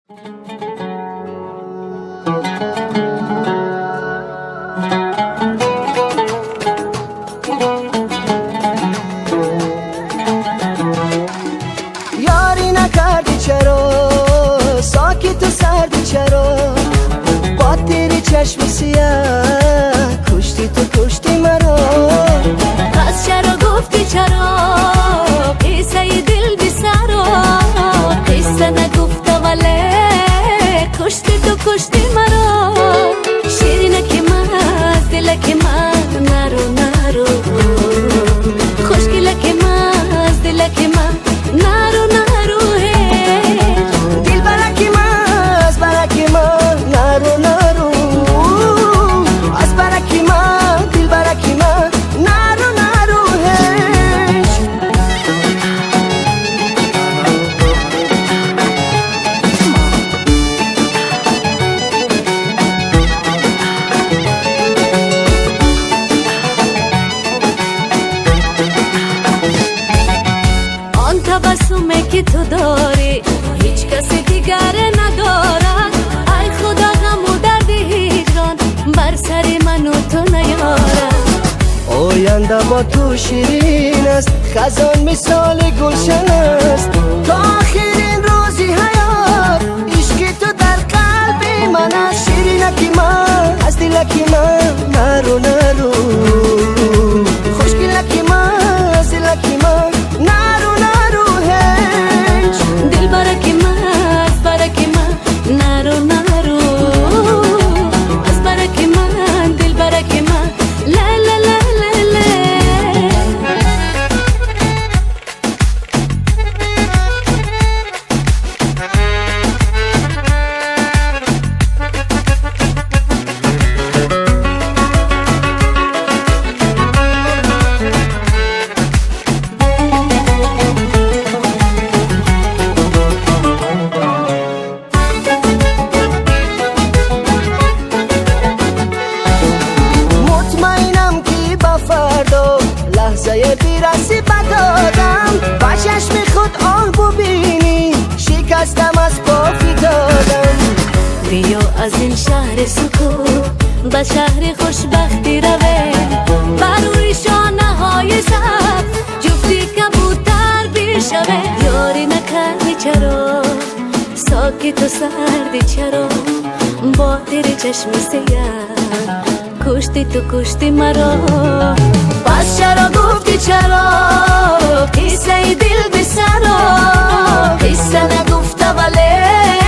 یاری نکردی چرا ساکت و سردی چرا با تیری چشم سیاه کشتی تو کشتی مرا پس چرا گفتی چرا قصه دل بی سرا قصه نگفته ولی کشتی تو کشتی مرا شیرینه که من از دل که من نرو نرو خوشگله که من از دل که من نرو نرو دل برکی من از برکی من نرو نرو از برکی من دل برکی من نرو نرو آن تبسمه که تو داری هیچ کسی دیگر ندارد ای خدا غم و درد هجران بر سر من و تو نیارد آینده با تو شیرین است خزان مثال گلشن است تا آخرین روزی حیات عشق تو در قلب من است شیرینه که من از دل که من نرو نرو خوشگله که من از دل که من نرو نرو هیچ دل برک من از برک من نرو نرو از برک من دل برک من لا لا لا لا لا مطمئنم که با فردا لحظه بیرسی بدادم با چشم خود آه ببینی شکستم از پا دادم بیا از این شهر سکون به شهر خوشبختی روه بر روی شانه های سبز جفتی کبوتر بیشوه یاری نکردی چرا ساکت و سردی چرا با تیری چشم سیاه کشتی تو کشتی مرا پس چرا گفتی چرا قصه دل بی سرا قصه نگفته ولی